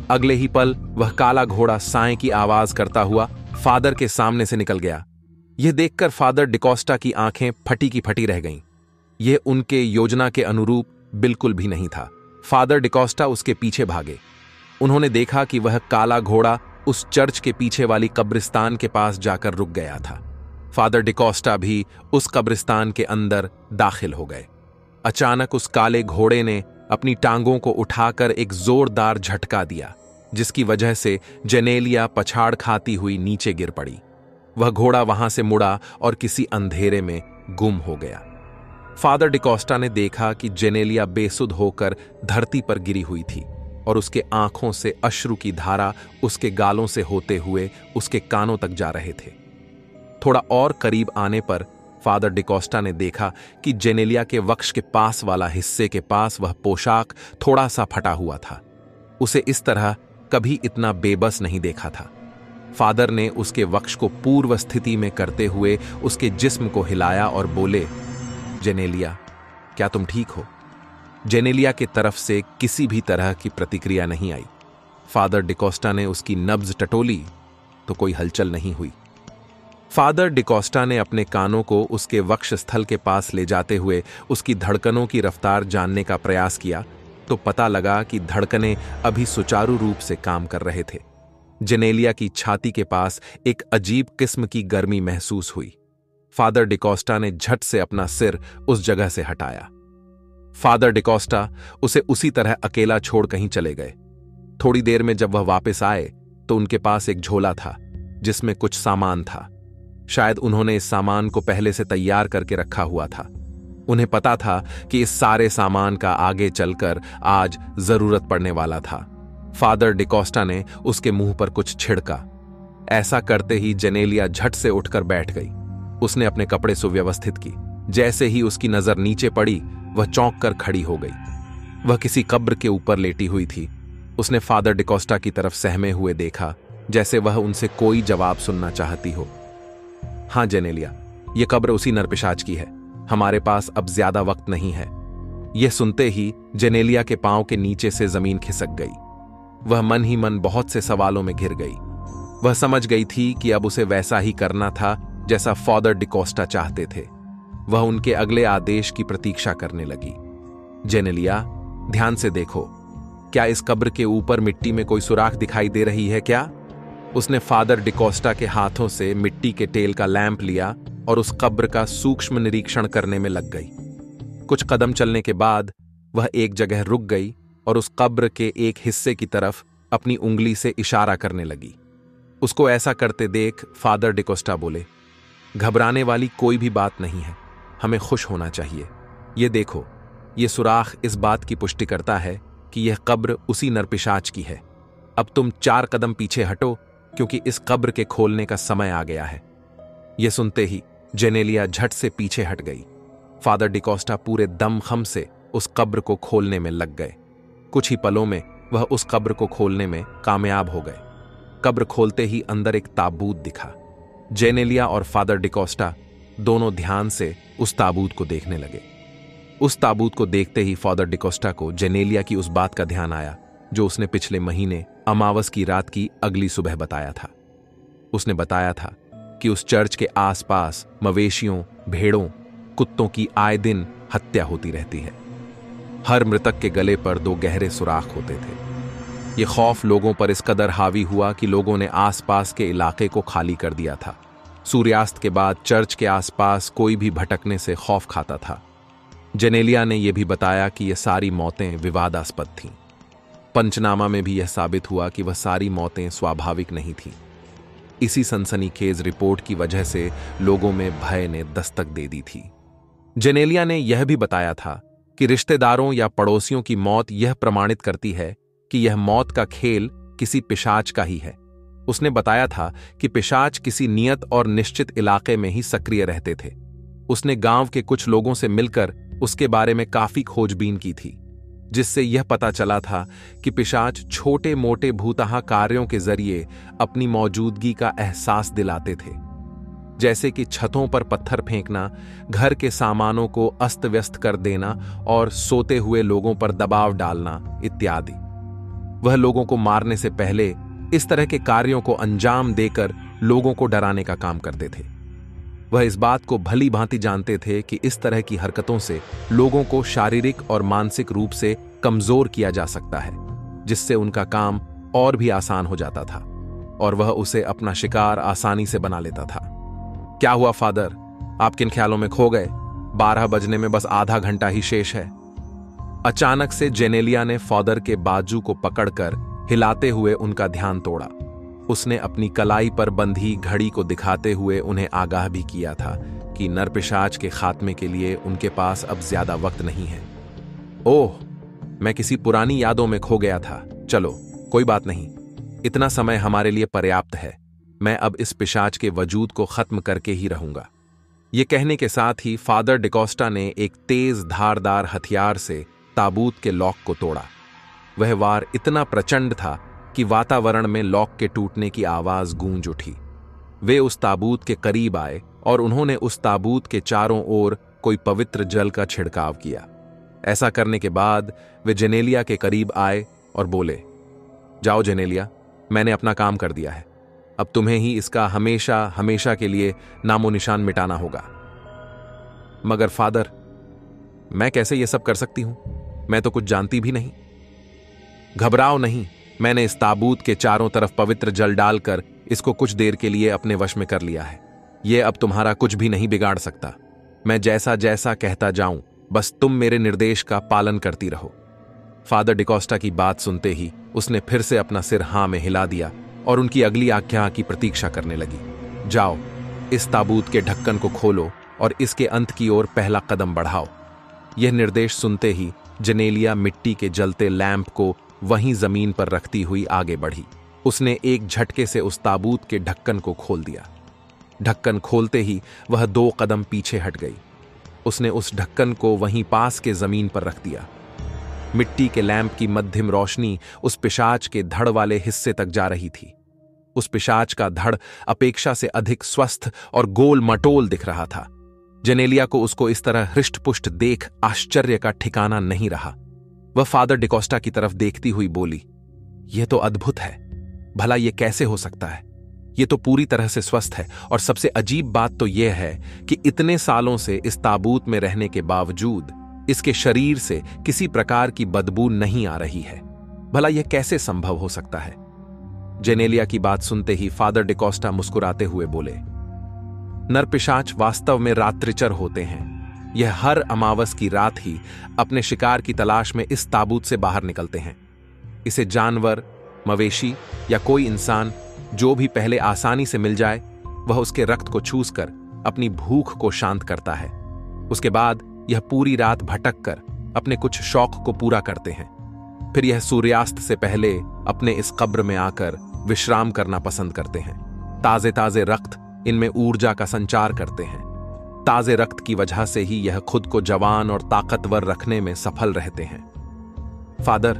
Speaker 1: अगले ही पल वह काला घोड़ा साएं की आवाज करता हुआ फादर के सामने से निकल गया। यह देखकर फादर डिकोस्टा की आंखें फटी की फटी रह गईं। यह उनके योजना के अनुरूप बिल्कुल भी नहीं था। फादर डिकोस्टा उसके पीछे भागे। उन्होंने देखा कि वह काला घोड़ा उस चर्च के पीछे वाली कब्रिस्तान के पास जाकर रुक गया था। फादर डिकोस्टा भी उस कब्रिस्तान के अंदर दाखिल हो गए। अचानक उस काले घोड़े ने अपनी टांगों को उठाकर एक जोरदार झटका दिया, जिसकी वजह से जेनेलिया पछाड़ खाती हुई नीचे गिर पड़ी। वह घोड़ा वहां से मुड़ा और किसी अंधेरे में गुम हो गया। फादर डिकोस्टा ने देखा कि जेनेलिया बेसुध होकर धरती पर गिरी हुई थी और उसके आंखों से अश्रु की धारा उसके गालों से होते हुए उसके कानों तक जा रहे थे। थोड़ा और करीब आने पर फादर डिकोस्टा ने देखा कि जेनेलिया के वक्ष के पास वाला हिस्से के पास वह पोशाक थोड़ा सा फटा हुआ था। उसे इस तरह कभी इतना बेबस नहीं देखा था। फादर ने उसके वक्ष को पूर्व स्थिति में करते हुए उसके जिस्म को हिलाया और बोले, जेनेलिया, क्या तुम ठीक हो? जेनेलिया की तरफ से किसी भी तरह की प्रतिक्रिया नहीं आई। फादर डिकोस्टा ने उसकी नब्ज टटोली तो कोई हलचल नहीं हुई। फादर डिकोस्टा ने अपने कानों को उसके वक्ष स्थल के पास ले जाते हुए उसकी धड़कनों की रफ्तार जानने का प्रयास किया तो पता लगा कि धड़कनें अभी सुचारू रूप से काम कर रहे थे। जेनेलिया की छाती के पास एक अजीब किस्म की गर्मी महसूस हुई। फादर डिकोस्टा ने झट से अपना सिर उस जगह से हटाया। फादर डिकोस्टा उसे उसी तरह अकेला छोड़ कहीं चले गए। थोड़ी देर में जब वह वापस आए तो उनके पास एक झोला था जिसमें कुछ सामान था। शायद उन्होंने इस सामान को पहले से तैयार करके रखा हुआ था। उन्हें पता था कि इस सारे सामान का आगे चलकर आज जरूरत पड़ने वाला था। फादर डिकोस्टा ने उसके मुंह पर कुछ छिड़का। ऐसा करते ही जेनेलिया झट से उठकर बैठ गई। उसने अपने कपड़े सुव्यवस्थित की। जैसे ही उसकी नजर नीचे पड़ी, वह चौंक कर खड़ी हो गई। वह किसी कब्र के ऊपर लेटी हुई थी। उसने फादर डिकोस्टा की तरफ सहमे हुए देखा, जैसे वह उनसे कोई जवाब सुनना चाहती हो। हाँ जेनेलिया, यह कब्र उसी नरपिशाच की है। हमारे पास अब ज्यादा वक्त नहीं है। यह सुनते ही जेनेलिया के पांव के नीचे से जमीन खिसक गई। वह मन ही मन बहुत से सवालों में घिर गई। वह समझ गई थी कि अब उसे वैसा ही करना था जैसा फादर डिकोस्टा चाहते थे। वह उनके अगले आदेश की प्रतीक्षा करने लगी। जेनेलिया, ध्यान से देखो, क्या इस कब्र के ऊपर मिट्टी में कोई सुराख दिखाई दे रही है क्या? उसने फादर डिकोस्टा के हाथों से मिट्टी के तेल का लैंप लिया और उस कब्र का सूक्ष्म निरीक्षण करने में लग गई। कुछ कदम चलने के बाद वह एक जगह रुक गई और उस कब्र के एक हिस्से की तरफ अपनी उंगली से इशारा करने लगी। उसको ऐसा करते देख फादर डिकोस्टा बोले, घबराने वाली कोई भी बात नहीं है, हमें खुश होना चाहिए। ये देखो, ये सुराख इस बात की पुष्टि करता है कि यह कब्र उसी नरपिशाच की है। अब तुम 4 कदम पीछे हटो, क्योंकि इस कब्र के खोलने का समय आ गया है। यह सुनते ही जेनेलिया झट से पीछे हट गई। फादर डिकोस्टा पूरे दमखम से उस कब्र को खोलने में लग गए। कुछ ही पलों में वह उस कब्र को खोलने में कामयाब हो गए। कब्र खोलते ही अंदर एक ताबूत दिखा। जेनेलिया और फादर डिकोस्टा दोनों ध्यान से उस ताबूत को देखने लगे। उस ताबूत को देखते ही फादर डिकोस्टा को जेनेलिया की उस बात का ध्यान आया जो उसने पिछले महीने अमावस की रात की अगली सुबह बताया था। उसने बताया था कि उस चर्च के आसपास मवेशियों, भेड़ों, कुत्तों की आए दिन हत्या होती रहती है। हर मृतक के गले पर 2 गहरे सुराख होते थे। यह खौफ लोगों पर इस कदर हावी हुआ कि लोगों ने आसपास के इलाके को खाली कर दिया था। सूर्यास्त के बाद चर्च के आसपास कोई भी भटकने से खौफ खाता था। जेनेलिया ने यह भी बताया कि यह सारी मौतें विवादास्पद थीं। पंचनामा में भी यह साबित हुआ कि वह सारी मौतें स्वाभाविक नहीं थीं। इसी सनसनीखेज रिपोर्ट की वजह से लोगों में भय ने दस्तक दे दी थी। जेनेलिया ने यह भी बताया था कि रिश्तेदारों या पड़ोसियों की मौत यह प्रमाणित करती है कि यह मौत का खेल किसी पिशाच का ही है। उसने बताया था कि पिशाच किसी नियत और निश्चित इलाके में ही सक्रिय रहते थे। उसने गांव के कुछ लोगों से मिलकर उसके बारे में काफी खोजबीन की थी, जिससे यह पता चला था कि पिशाच छोटे मोटे भूतहा कार्यों के जरिए अपनी मौजूदगी का एहसास दिलाते थे, जैसे कि छतों पर पत्थर फेंकना, घर के सामानों को अस्त व्यस्त कर देना और सोते हुए लोगों पर दबाव डालना इत्यादि। वह लोगों को मारने से पहले इस तरह के कार्यों को अंजाम देकर लोगों को डराने का काम करते थे। वह इस बात को भली भांति जानते थे कि इस तरह की हरकतों से लोगों को शारीरिक और मानसिक रूप से कमजोर किया जा सकता है, जिससे उनका काम और भी आसान हो जाता था और वह उसे अपना शिकार आसानी से बना लेता था। क्या हुआ फादर, आप किन ख्यालों में खो गए? 12 बजने में बस आधा घंटा ही शेष है। अचानक से जेनेलिया ने फादर के बाजू को पकड़कर हिलाते हुए उनका ध्यान तोड़ा। उसने अपनी कलाई पर बंधी घड़ी को दिखाते हुए उन्हें आगाह भी किया था कि नरपिशाच के खात्मे के लिए उनके पास अब ज्यादा वक्त नहीं है। ओह, मैं किसी पुरानी यादों में खो गया था। चलो, कोई बात नहीं, इतना समय हमारे लिए पर्याप्त है। मैं अब इस पिशाच के वजूद को खत्म करके ही रहूंगा। यह कहने के साथ ही फादर डिकोस्टा ने एक तेज धारदार हथियार से ताबूत के लॉक को तोड़ा। वह वार इतना प्रचंड था कि वातावरण में लॉक के टूटने की आवाज गूंज उठी। वे उस ताबूत के करीब आए और उन्होंने उस ताबूत के चारों ओर कोई पवित्र जल का छिड़काव किया। ऐसा करने के बाद वे जेनेलिया के करीब आए और बोले, जाओ जेनेलिया, मैंने अपना काम कर दिया है। अब तुम्हें ही इसका हमेशा हमेशा के लिए नामो निशान मिटाना होगा। मगर फादर, मैं कैसे यह सब कर सकती हूं? मैं तो कुछ जानती भी नहीं। घबराओ नहीं, मैंने इस ताबूत के चारों तरफ पवित्र जल डालकर इसको कुछ देर के लिए अपने वश में कर लिया है। यह अब तुम्हारा कुछ भी नहीं बिगाड़ सकता। मैं जैसा जैसा कहता जाऊं, बस तुम मेरे निर्देश का पालन करती रहो। फादर डिकोस्टा की बात सुनते ही उसने फिर से अपना सिर हां में हिला दिया और उनकी अगली आज्ञा की प्रतीक्षा करने लगी। जाओ, इस ताबूत के ढक्कन को खोलो और इसके अंत की ओर पहला कदम बढ़ाओ। यह निर्देश सुनते ही जेनेलिया मिट्टी के जलते लैंप को वहीं जमीन पर रखती हुई आगे बढ़ी। उसने एक झटके से उस ताबूत के ढक्कन को खोल दिया। ढक्कन खोलते ही वह 2 कदम पीछे हट गई। उसने उस ढक्कन को वहीं पास के जमीन पर रख दिया। मिट्टी के लैंप की मध्यम रोशनी उस पिशाच के धड़ वाले हिस्से तक जा रही थी। उस पिशाच का धड़ अपेक्षा से अधिक स्वस्थ और गोल मटोल दिख रहा था। जेनेलिया को उसको इस तरह हृष्ट-पुष्ट देख आश्चर्य का ठिकाना नहीं रहा। वह फादर डिकोस्टा की तरफ देखती हुई बोली, यह तो अद्भुत है। भला यह कैसे हो सकता है? यह तो पूरी तरह से स्वस्थ है, और सबसे अजीब बात तो यह है कि इतने सालों से इस ताबूत में रहने के बावजूद इसके शरीर से किसी प्रकार की बदबू नहीं आ रही है। भला यह कैसे संभव हो सकता है? जेनेलिया की बात सुनते ही फादर डिकोस्टा मुस्कुराते हुए बोले, नरपिशाच वास्तव में रात्रिचर होते हैं। यह हर अमावस की रात ही अपने शिकार की तलाश में इस ताबूत से बाहर निकलते हैं। इसे जानवर, मवेशी या कोई इंसान जो भी पहले आसानी से मिल जाए, वह उसके रक्त को चूसकर अपनी भूख को शांत करता है। उसके बाद यह पूरी रात भटक कर अपने कुछ शौक को पूरा करते हैं। फिर यह सूर्यास्त से पहले अपने इस कब्र में आकर विश्राम करना पसंद करते हैं। ताजे ताजे रक्त इनमें ऊर्जा का संचार करते हैं। ताजे रक्त की वजह से ही यह खुद को जवान और ताकतवर रखने में सफल रहते हैं। फादर,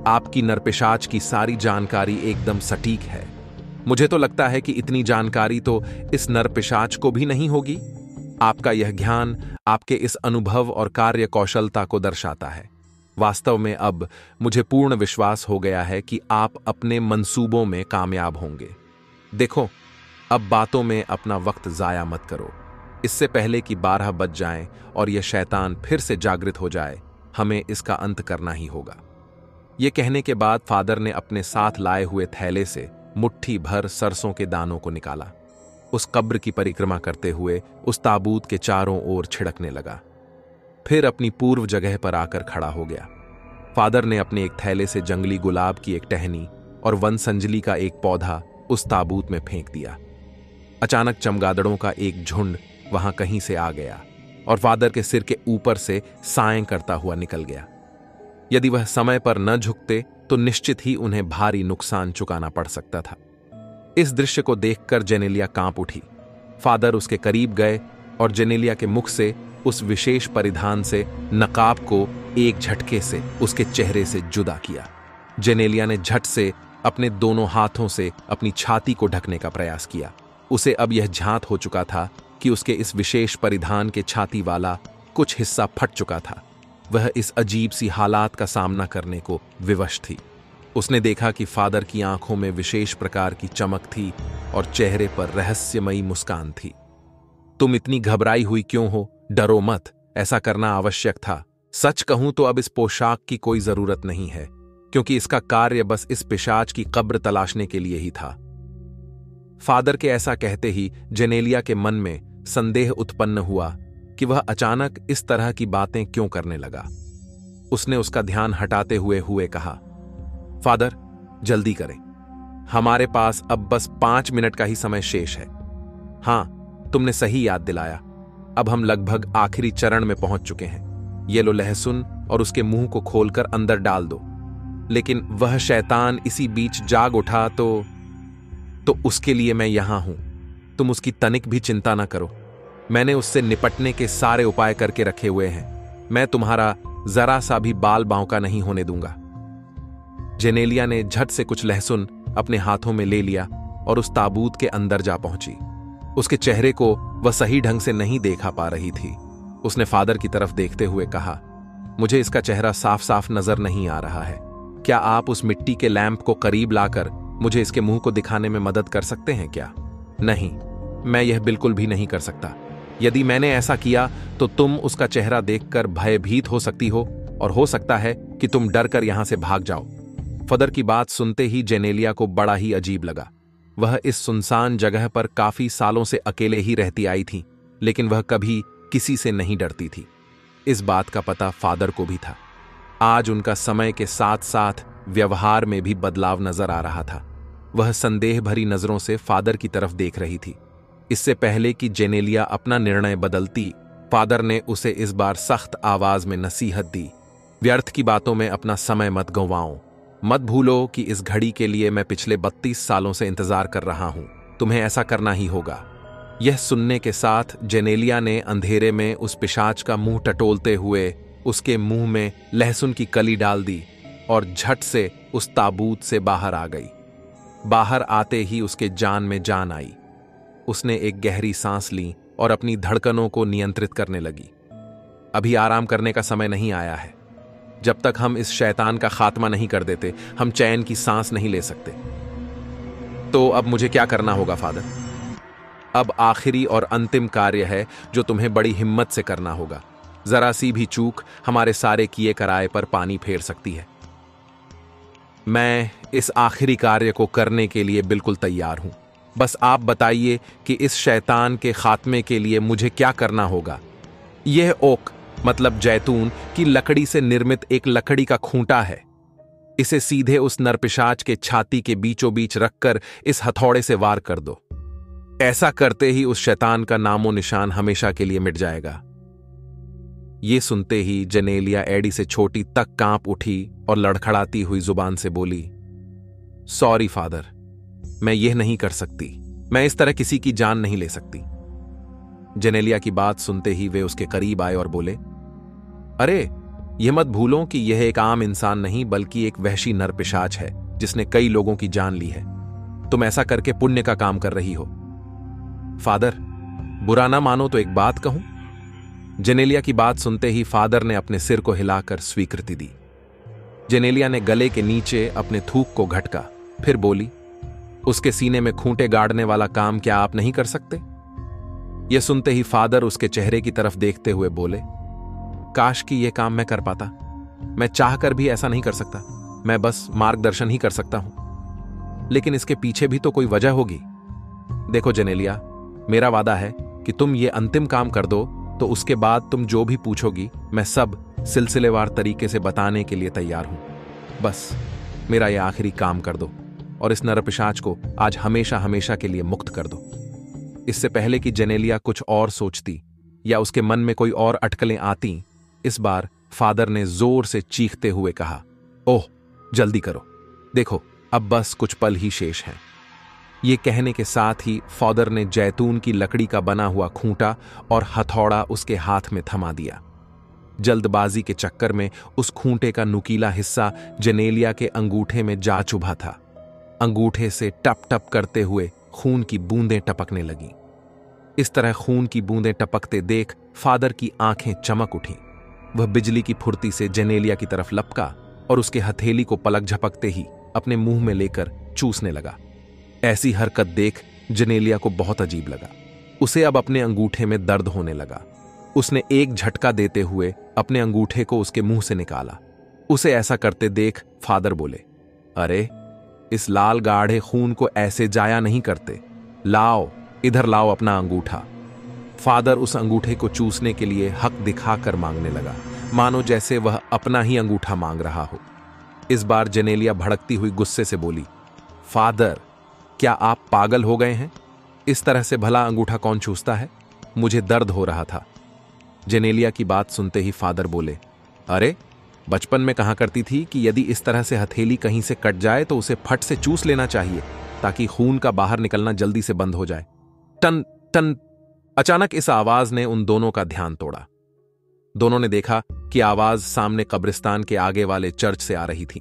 Speaker 1: आपकी नरपिशाच की सारी जानकारी एकदम सटीक है। मुझे तो लगता है कि इतनी जानकारी तो इस नरपिशाच को भी नहीं होगी। आपका यह ज्ञान आपके इस अनुभव और कार्य कौशलता को दर्शाता है। वास्तव में अब मुझे पूर्ण विश्वास हो गया है कि आप अपने मंसूबों में कामयाब होंगे। देखो, अब बातों में अपना वक्त जाया मत करो। इससे पहले कि 12 बज जाएं और यह शैतान फिर से जागृत हो जाए, हमें इसका अंत करना ही होगा। यह कहने के बाद फादर ने अपने साथ लाए हुए थैले से मुट्ठी भर सरसों के दानों को निकाला। उस कब्र की परिक्रमा करते हुए उस ताबूत के चारों ओर छिड़कने लगा। फिर अपनी पूर्व जगह पर आकर खड़ा हो गया। फादर ने अपने एक थैले से जंगली गुलाब की एक टहनी और वन संजली का एक पौधा उस ताबूत में फेंक दिया। अचानक चमगादड़ों का एक झुंड वहां कहीं से आ गया और फादर के सिर के ऊपर से साएं करता हुआ निकल गया। यदि वह समय पर न झुकते तो निश्चित ही उन्हें भारी नुकसान चुकाना पड़ सकता था। इस दृश्य को देखकर जेनेलिया कांप उठी। फादर उसके करीब गए और जेनेलिया के मुख से उस विशेष परिधान से नकाब को एक झटके से उसके चेहरे से जुदा किया। जेनेलिया ने झट से अपने दोनों हाथों से अपनी छाती को ढकने का प्रयास किया। उसे अब यह झांत हो चुका था कि उसके इस विशेष परिधान के छाती वाला कुछ हिस्सा फट चुका था। वह इस अजीब सी हालात का सामना करने को विवश थी। उसने देखा कि फादर की आंखों में विशेष प्रकार की चमक थी और चेहरे पर रहस्यमयी मुस्कान थी। तुम इतनी घबराई हुई क्यों हो? डरो मत, ऐसा करना आवश्यक था। सच कहूं तो अब इस पोशाक की कोई जरूरत नहीं है, क्योंकि इसका कार्य बस इस पिशाच की कब्र तलाशने के लिए ही था। फादर के ऐसा कहते ही जेनेलिया के मन में संदेह उत्पन्न हुआ कि वह अचानक इस तरह की बातें क्यों करने लगा। उसने उसका ध्यान हटाते हुए कहा, फादर, जल्दी करें। हमारे पास अब बस 5 मिनट का ही समय शेष है। हां, तुमने सही याद दिलाया। अब हम लगभग आखिरी चरण में पहुंच चुके हैं। ये लो लहसुन और उसके मुंह को खोलकर अंदर डाल दो। लेकिन वह शैतान इसी बीच जाग उठा तो उसके लिए मैं यहां हूं। तुम उसकी तनिक भी चिंता ना करो। मैंने उससे निपटने के सारे उपाय करके रखे हुए हैं। मैं तुम्हारा जरा सा भी बाल बांका नहीं होने दूंगा। जेनेलिया ने झट से कुछ लहसुन अपने हाथों में ले लिया और उस ताबूत के अंदर जा पहुंची। उसके चेहरे को वह सही ढंग से नहीं देखा पा रही थी। उसने फादर की तरफ देखते हुए कहा, मुझे इसका चेहरा साफ साफ नजर नहीं आ रहा है। क्या आप उस मिट्टी के लैंप को करीब लाकर मुझे इसके मुंह को दिखाने में मदद कर सकते हैं क्या? नहीं, मैं यह बिल्कुल भी नहीं कर सकता। यदि मैंने ऐसा किया तो तुम उसका चेहरा देखकर भयभीत हो सकती हो और हो सकता है कि तुम डर कर यहां से भाग जाओ। फादर की बात सुनते ही जेनेलिया को बड़ा ही अजीब लगा। वह इस सुनसान जगह पर काफी सालों से अकेले ही रहती आई थी, लेकिन वह कभी किसी से नहीं डरती थी। इस बात का पता फादर को भी था। आज उनका समय के साथ साथ व्यवहार में भी बदलाव नजर आ रहा था। वह संदेह भरी नजरों से फादर की तरफ देख रही थी। इससे पहले कि जेनेलिया अपना निर्णय बदलती, फादर ने उसे इस बार सख्त आवाज में नसीहत दी। व्यर्थ की बातों में अपना समय मत गंवाओ। मत भूलो कि इस घड़ी के लिए मैं पिछले 32 सालों से इंतजार कर रहा हूं। तुम्हें ऐसा करना ही होगा। यह सुनने के साथ जेनेलिया ने अंधेरे में उस पिशाच का मुंह टटोलते हुए उसके मुंह में लहसुन की कली डाल दी और झट से उस ताबूत से बाहर आ गई। बाहर आते ही उसके जान में जान आई। उसने एक गहरी सांस ली और अपनी धड़कनों को नियंत्रित करने लगी। अभी आराम करने का समय नहीं आया है। जब तक हम इस शैतान का खात्मा नहीं कर देते, हम चैन की सांस नहीं ले सकते। तो अब मुझे क्या करना होगा फादर? अब आखिरी और अंतिम कार्य है जो तुम्हें बड़ी हिम्मत से करना होगा। जरा सी भी चूक हमारे सारे किए कराए पर पानी फेर सकती है। मैं इस आखिरी कार्य को करने के लिए बिल्कुल तैयार हूं। बस आप बताइए कि इस शैतान के खात्मे के लिए मुझे क्या करना होगा। यह ओक मतलब जैतून की लकड़ी से निर्मित एक लकड़ी का खूंटा है। इसे सीधे उस नरपिशाच के छाती के बीचों बीच रखकर इस हथौड़े से वार कर दो। ऐसा करते ही उस शैतान का नामो निशान हमेशा के लिए मिट जाएगा। ये सुनते ही जेनेलिया एडी से छोटी तक कांप उठी और लड़खड़ाती हुई जुबान से बोली, सॉरी फादर, मैं यह नहीं कर सकती। मैं इस तरह किसी की जान नहीं ले सकती। जेनेलिया की बात सुनते ही वे उसके करीब आए और बोले, अरे यह मत भूलो कि यह एक आम इंसान नहीं बल्कि एक वहशी नरपिशाच है जिसने कई लोगों की जान ली है। तुम ऐसा करके पुण्य का काम कर रही हो। फादर, बुरा ना मानो तो एक बात कहूं? जेनेलिया की बात सुनते ही फादर ने अपने सिर को हिलाकर स्वीकृति दी। जेनेलिया ने गले के नीचे अपने थूक को घटका, फिर बोली, उसके सीने में खूंटे गाड़ने वाला काम क्या आप नहीं कर सकते? यह सुनते ही फादर उसके चेहरे की तरफ देखते हुए बोले, काश कि यह काम मैं कर पाता। मैं चाहकर भी ऐसा नहीं कर सकता। मैं बस मार्गदर्शन ही कर सकता हूं। लेकिन इसके पीछे भी तो कोई वजह होगी। देखो जेनेलिया, मेरा वादा है कि तुम ये अंतिम काम कर दो तो उसके बाद तुम जो भी पूछोगी मैं सब सिलसिलेवार तरीके से बताने के लिए तैयार हूं। बस मेरा यह आखिरी काम कर दो और इस नरपिशाच को आज हमेशा हमेशा के लिए मुक्त कर दो। इससे पहले कि जेनेलिया कुछ और सोचती या उसके मन में कोई और अटकलें आती, इस बार फादर ने जोर से चीखते हुए कहा, ओह जल्दी करो, देखो अब बस कुछ पल ही शेष हैं। ये कहने के साथ ही फादर ने जैतून की लकड़ी का बना हुआ खूंटा और हथौड़ा उसके हाथ में थमा दिया। जल्दबाजी के चक्कर में उस खूंटे का नुकीला हिस्सा जेनेलिया के अंगूठे में जा चुभा था। अंगूठे से टप टप करते हुए खून की बूंदें टपकने लगीं। इस तरह खून की बूंदें टपकते देख फादर की आंखें चमक उठीं। वह बिजली की फुर्ती से जेनेलिया की तरफ लपका और उसके हथेली को पलक झपकते ही अपने मुंह में लेकर चूसने लगा। ऐसी हरकत देख जेनेलिया को बहुत अजीब लगा। उसे अब अपने अंगूठे में दर्द होने लगा। उसने एक झटका देते हुए अपने अंगूठे को उसके मुंह से निकाला। उसे ऐसा करते देख फादर बोले, अरे इस लाल गाढ़े खून को ऐसे जाया नहीं करते। लाओ, इधर लाओ अपना अंगूठा। फादर उस अंगूठे को चूसने के लिए हक दिखाकर मांगने लगा, मानो जैसे वह अपना ही अंगूठा मांग रहा हो। इस बार जेनेलिया भड़कती हुई गुस्से से बोली, फादर, क्या आप पागल हो गए हैं? इस तरह से भला अंगूठा कौन चूसता है? मुझे दर्द हो रहा था। जेनेलिया की बात सुनते ही फादर बोले, अरे बचपन में कहा करती थी कि यदि इस तरह से हथेली कहीं से कट जाए तो उसे फट से चूस लेना चाहिए ताकि खून का बाहर निकलना जल्दी से बंद हो जाए। टन टन। अचानक इस आवाज ने उन दोनों का ध्यान तोड़ा। दोनों ने देखा कि आवाज सामने कब्रिस्तान के आगे वाले चर्च से आ रही थी।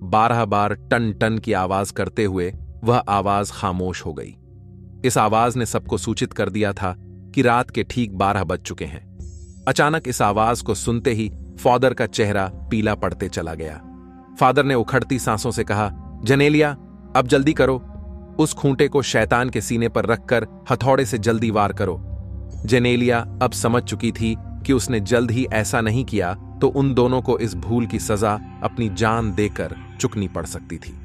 Speaker 1: 12 बार टन टन की आवाज करते हुए वह आवाज खामोश हो गई। इस आवाज ने सबको सूचित कर दिया था कि रात के ठीक 12 बज चुके हैं। अचानक इस आवाज को सुनते ही फादर का चेहरा पीला पड़ते चला गया। फादर ने उखड़ती सांसों से कहा, जेनेलिया, अब जल्दी करो। उस खूंटे को शैतान के सीने पर रखकर हथौड़े से जल्दी वार करो। जेनेलिया अब समझ चुकी थी कि उसने जल्द ही ऐसा नहीं किया तो उन दोनों को इस भूल की सजा अपनी जान देकर चुकनी पड़ सकती थी।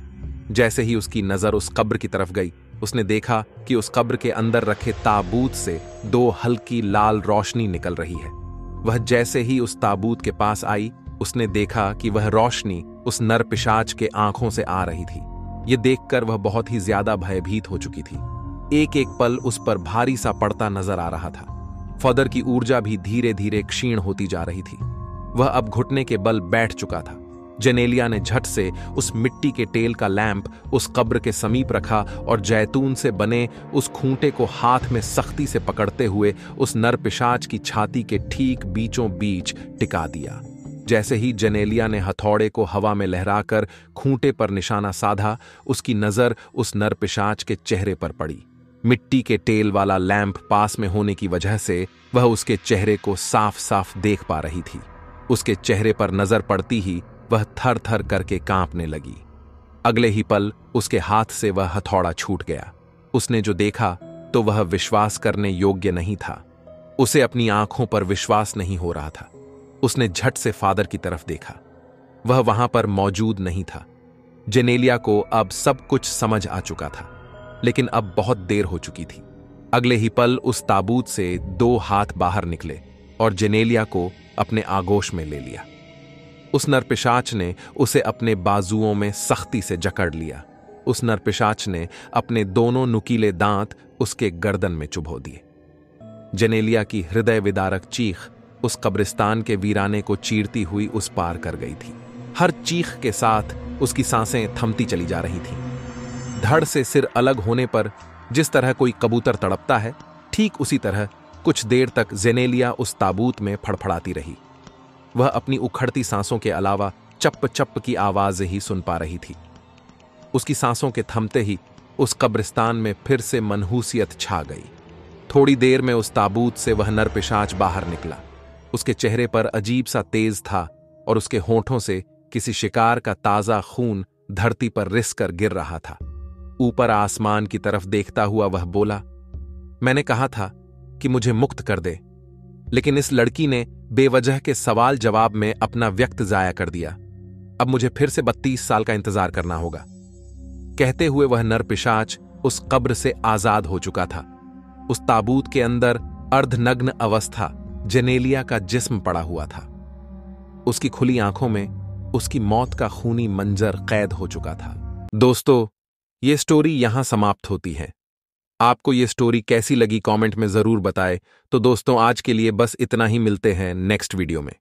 Speaker 1: जैसे ही उसकी नजर उस कब्र की तरफ गई, उसने देखा कि उस कब्र के अंदर रखे ताबूत से 2 हल्की लाल रोशनी निकल रही है। वह जैसे ही उस ताबूत के पास आई, उसने देखा कि वह रोशनी उस नरपिशाच के आंखों से आ रही थी। ये देखकर वह बहुत ही ज्यादा भयभीत हो चुकी थी। एक एक पल उस पर भारी सा पड़ता नजर आ रहा था। फदर की ऊर्जा भी धीरे धीरे क्षीण होती जा रही थी। वह अब घुटने के बल बैठ चुका था। जेनेलिया ने झट से उस मिट्टी के तेल का लैंप उस कब्र के समीप रखा और जैतून से बने उस खूंटे को हाथ में सख्ती से पकड़ते हुए उस नर पिशाच की छाती के ठीक बीचों बीच टिका दिया। जैसे ही जेनेलिया ने हथौड़े को हवा में लहराकर खूंटे पर निशाना साधा, उसकी नजर उस नर पिशाच के चेहरे पर पड़ी। मिट्टी के तेल वाला लैंप पास में होने की वजह से वह उसके चेहरे को साफ साफ देख पा रही थी। उसके चेहरे पर नजर पड़ती ही वह थर थर करके कांपने लगी। अगले ही पल उसके हाथ से वह हथौड़ा छूट गया। उसने जो देखा तो वह विश्वास करने योग्य नहीं था। उसे अपनी आंखों पर विश्वास नहीं हो रहा था। उसने झट से फादर की तरफ देखा। वह वहां पर मौजूद नहीं था। जेनेलिया को अब सब कुछ समझ आ चुका था, लेकिन अब बहुत देर हो चुकी थी। अगले ही पल उस ताबूत से 2 हाथ बाहर निकले और जेनेलिया को अपने आगोश में ले लिया। उस नरपिशाच ने उसे अपने बाजुओं में सख्ती से जकड़ लिया। उस नरपिशाच ने अपने दोनों नुकीले दांत उसके गर्दन में चुभो दिए। जेनेलिया की हृदय विदारक चीख उस कब्रिस्तान के वीराने को चीरती हुई उस पार कर गई थी। हर चीख के साथ उसकी सांसें थमती चली जा रही थीं। धड़ से सिर अलग होने पर जिस तरह कोई कबूतर तड़पता है, ठीक उसी तरह कुछ देर तक जेनेलिया उस ताबूत में फड़फड़ाती रही। वह अपनी उखड़ती सांसों के अलावा चप्प चप्प की आवाज ही सुन पा रही थी। उसकी सांसों के थमते ही उस कब्रिस्तान में फिर से मनहूसियत छा गई। थोड़ी देर में उस ताबूत से वह नरपिशाच बाहर निकला। उसके चेहरे पर अजीब सा तेज था और उसके होंठों से किसी शिकार का ताजा खून धरती पर रिस कर गिर रहा था। ऊपर आसमान की तरफ देखता हुआ वह बोला, मैंने कहा था कि मुझे मुक्त कर दे, लेकिन इस लड़की ने बेवजह के सवाल जवाब में अपना वक्त जाया कर दिया। अब मुझे फिर से 32 साल का इंतजार करना होगा। कहते हुए वह नरपिशाच उस कब्र से आजाद हो चुका था। उस ताबूत के अंदर अर्धनग्न अवस्था जेनेलिया का जिस्म पड़ा हुआ था। उसकी खुली आंखों में उसकी मौत का खूनी मंजर कैद हो चुका था। दोस्तों, ये स्टोरी यहां समाप्त होती है। आपको ये स्टोरी कैसी लगी कमेंट में जरूर बताएं। तो दोस्तों, आज के लिए बस इतना ही। मिलते हैं नेक्स्ट वीडियो में।